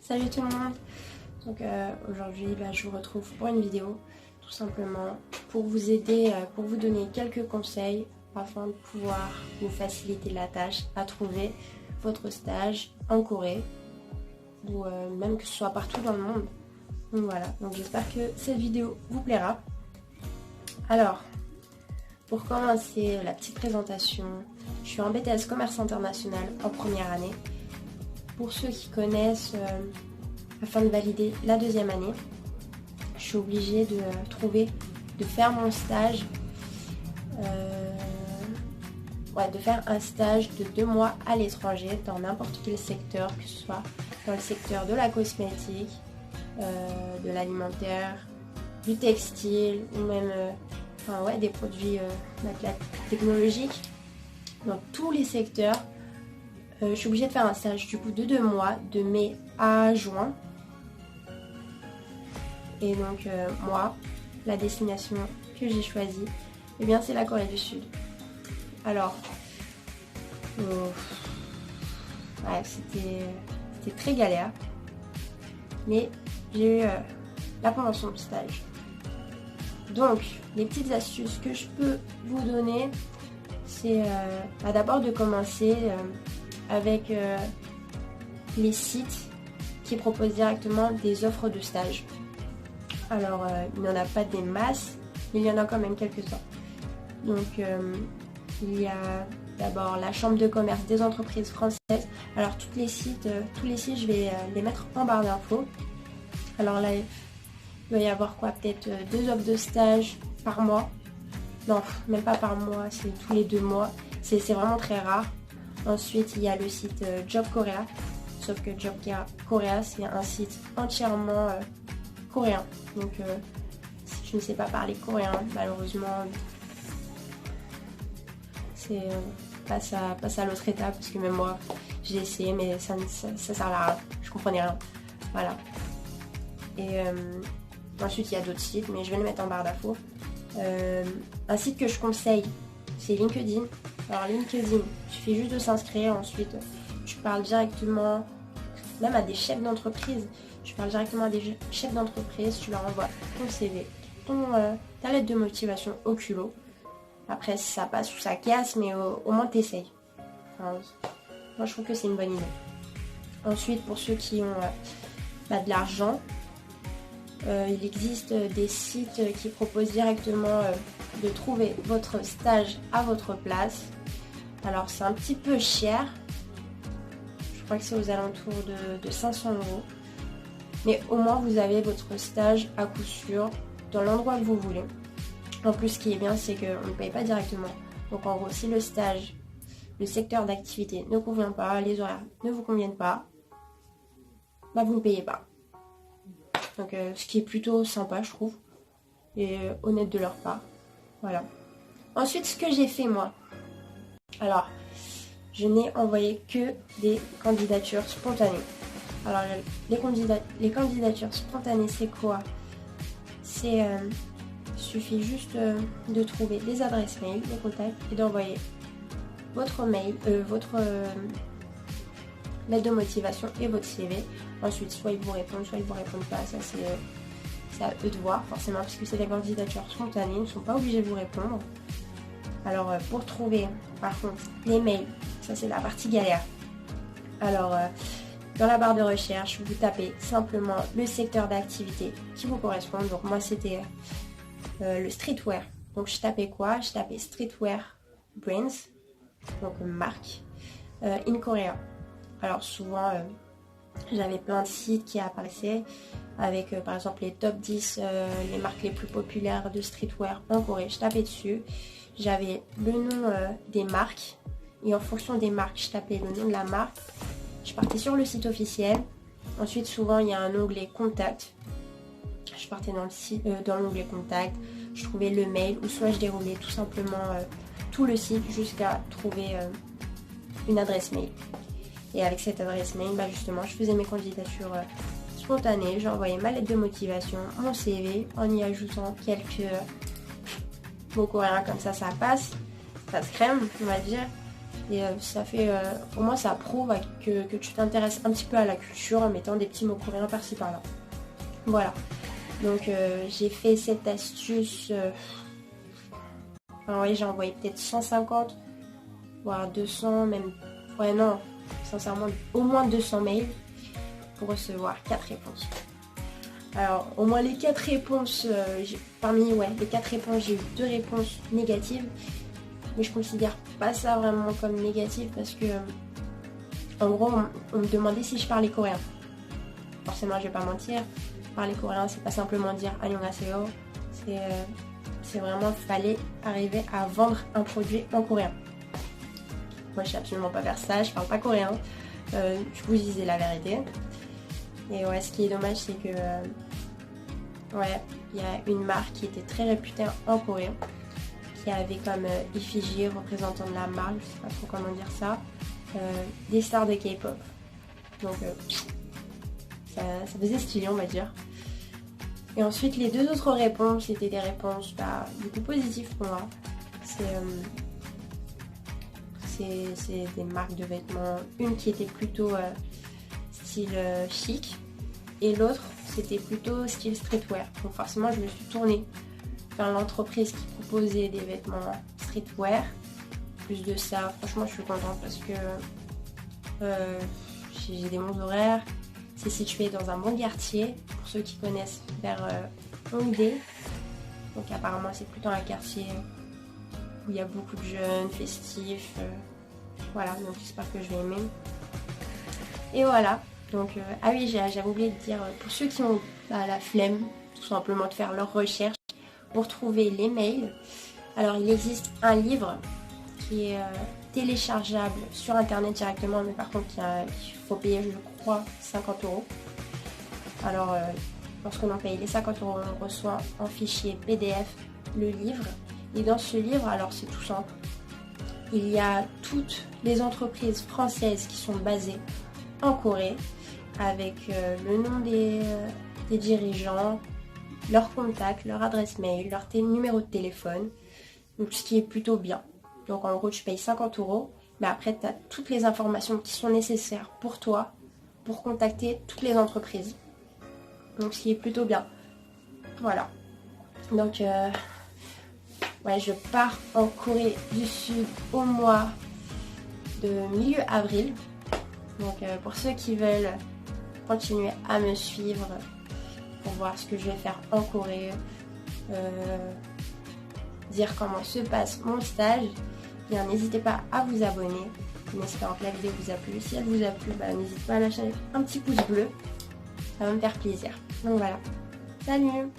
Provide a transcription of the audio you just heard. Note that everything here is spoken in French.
Salut tout le monde. Donc aujourd'hui je vous retrouve pour une vidéo tout simplement pour vous aider, pour vous donner quelques conseils afin de pouvoir vous faciliter la tâche à trouver votre stage en Corée ou même que ce soit partout dans le monde. Donc voilà, donc j'espère que cette vidéo vous plaira. Alors, pour commencer la petite présentation, je suis en BTS Commerce International en première année. Pour ceux qui connaissent, afin de valider la deuxième année, je suis obligée de faire mon stage, de faire un stage de 2 mois à l'étranger dans n'importe quel secteur, que ce soit dans le secteur de la cosmétique, de l'alimentaire, du textile ou même des produits technologiques. Dans tous les secteurs, je suis obligée de faire un stage du coup de 2 mois, de mai à juin. Et donc moi, la destination que j'ai choisie, eh bien c'est la Corée du Sud. Alors, c'était très galère, mais j'ai eu l'approbation du stage. Donc, les petites astuces que je peux vous donner, c'est d'abord de commencer avec les sites qui proposent directement des offres de stage. Alors, il n'y en a pas des masses, mais il y en a quand même quelques-uns. Donc, il y a d'abord la Chambre de commerce des entreprises françaises. Alors, tous les sites, je vais les mettre en barre d'infos. Alors là, il doit y avoir peut-être 2 offres de stage par mois. Non, même pas par mois, c'est tous les 2 mois. C'est vraiment très rare. Ensuite, il y a le site Job Korea. Sauf que Job Korea, c'est un site entièrement coréen. Donc, si tu ne sais pas parler coréen, malheureusement, c'est passe à l'autre étape. Parce que même moi, j'ai essayé, mais ça sert à rien. Je comprenais rien. Voilà. Et ensuite, il y a d'autres sites, mais je vais le mettre en barre d'infos. Un site que je conseille, c'est LinkedIn. Alors LinkedIn, il suffit juste de s'inscrire. Ensuite, tu parles directement, même à des chefs d'entreprise. Tu parles directement à des chefs d'entreprise, tu leur envoies ton CV, ta lettre de motivation au culot. Après, ça passe ou ça casse, mais au moins t'essayes. Enfin, moi, je trouve que c'est une bonne idée. Ensuite, pour ceux qui ont de l'argent, il existe des sites qui proposent directement de trouver votre stage à votre place. Alors c'est un petit peu cher, je crois que c'est aux alentours de 500 €. Mais au moins vous avez votre stage à coup sûr dans l'endroit que vous voulez. En plus, ce qui est bien, c'est qu'on ne paye pas directement. Donc en gros, si le stage, le secteur d'activité ne convient pas, les horaires ne vous conviennent pas, vous ne payez pas. Donc ce qui est plutôt sympa, je trouve, et honnête de leur part. Voilà. Ensuite, ce que j'ai fait moi. Alors, je n'ai envoyé que des candidatures spontanées. Alors, les candidatures spontanées, c'est quoi? Il suffit juste de trouver des adresses mail, des contacts, et d'envoyer votre mail, votre lettre de motivation et votre CV. Ensuite, soit ils vous répondent, soit ils vous répondent pas. Ça, c'est à eux de voir, forcément, puisque c'est des candidatures spontanées. Ils ne sont pas obligés de vous répondre. Alors, pour trouver, par contre, les mails, ça, c'est la partie galère. Alors, dans la barre de recherche, vous tapez simplement le secteur d'activité qui vous correspond. Donc, moi, c'était le streetwear. Donc, je tapais quoi? Je tapais streetwear brands, donc marque, in Korea. Alors, souvent, j'avais plein de sites qui apparaissaient avec par exemple les top 10, les marques les plus populaires de streetwear en Corée. Je tapais dessus, j'avais le nom des marques et en fonction des marques, je tapais le nom de la marque. Je partais sur le site officiel. Ensuite, souvent, il y a un onglet contact. Je partais dans l'onglet contact, je trouvais le mail ou soit je déroulais tout simplement tout le site jusqu'à trouver une adresse mail. Et avec cette adresse mail, justement, je faisais mes candidatures spontanées. J'envoyais ma lettre de motivation, mon CV, en y ajoutant quelques mots coréens, comme ça passe crème, on va dire. Et ça fait, au moins ça prouve que tu t'intéresses un petit peu à la culture en mettant des petits mots coréens par-ci par-là. Voilà. Donc j'ai fait cette astuce. Enfin, oui, j'ai envoyé peut-être 150, voire 200, même. Ouais, non, sincèrement, au moins 200 mails pour recevoir 4 réponses. Alors, au moins les 4 réponses, parmi les 4 réponses, j'ai eu 2 réponses négatives. Mais je considère pas ça vraiment comme négatif parce que, en gros, on me demandait si je parlais coréen. Forcément, je vais pas mentir, parler coréen, c'est pas simplement dire annyeonghaseyo. C'est vraiment, fallait arriver à vendre un produit en coréen. Moi, je sais absolument pas faire ça, je parle pas coréen. Du coup, je disais la vérité. Et ouais, ce qui est dommage, c'est que il y a une marque qui était très réputée en Corée, qui avait comme effigie représentant de la marque, je sais pas trop comment dire ça, des stars de K-pop. Donc ça faisait stylé, on va dire. Et ensuite, les 2 autres réponses, c'était des réponses beaucoup positives pour moi. C'est des marques de vêtements. Une qui était plutôt style chic et l'autre c'était plutôt style streetwear. Donc forcément je me suis tournée vers l'entreprise qui proposait des vêtements streetwear. Plus de ça, franchement je suis contente parce que j'ai des bons horaires. C'est situé dans un bon quartier, pour ceux qui connaissent, vers Hongdae. Donc apparemment c'est plutôt un quartier où il y a beaucoup de jeunes, festifs. Voilà, donc j'espère que je vais aimer. Et voilà, donc ah oui, j'avais oublié de dire, pour ceux qui ont la flemme, tout simplement de faire leurs recherches pour trouver les mails. Alors il existe un livre qui est téléchargeable sur internet directement, mais par contre il faut payer, je crois, 50 €. Alors lorsque l'on paye les 50 €, on reçoit en fichier PDF le livre. Et dans ce livre, alors c'est tout simple, il y a toutes les entreprises françaises qui sont basées en Corée, avec le nom des dirigeants, leurs contacts, leur adresse mail, leur numéro de téléphone, donc ce qui est plutôt bien. Donc en gros tu payes 50 €, mais après tu as toutes les informations qui sont nécessaires pour toi, pour contacter toutes les entreprises. Donc ce qui est plutôt bien. Voilà. Donc je pars en Corée du Sud au mois de milieu avril. Donc pour ceux qui veulent continuer à me suivre pour voir ce que je vais faire en Corée, dire comment se passe mon stage, bien n'hésitez pas à vous abonner. En espérant que la vidéo vous a plu. Si elle vous a plu, n'hésitez pas à lâcher un petit pouce bleu. Ça va me faire plaisir. Donc voilà. Salut!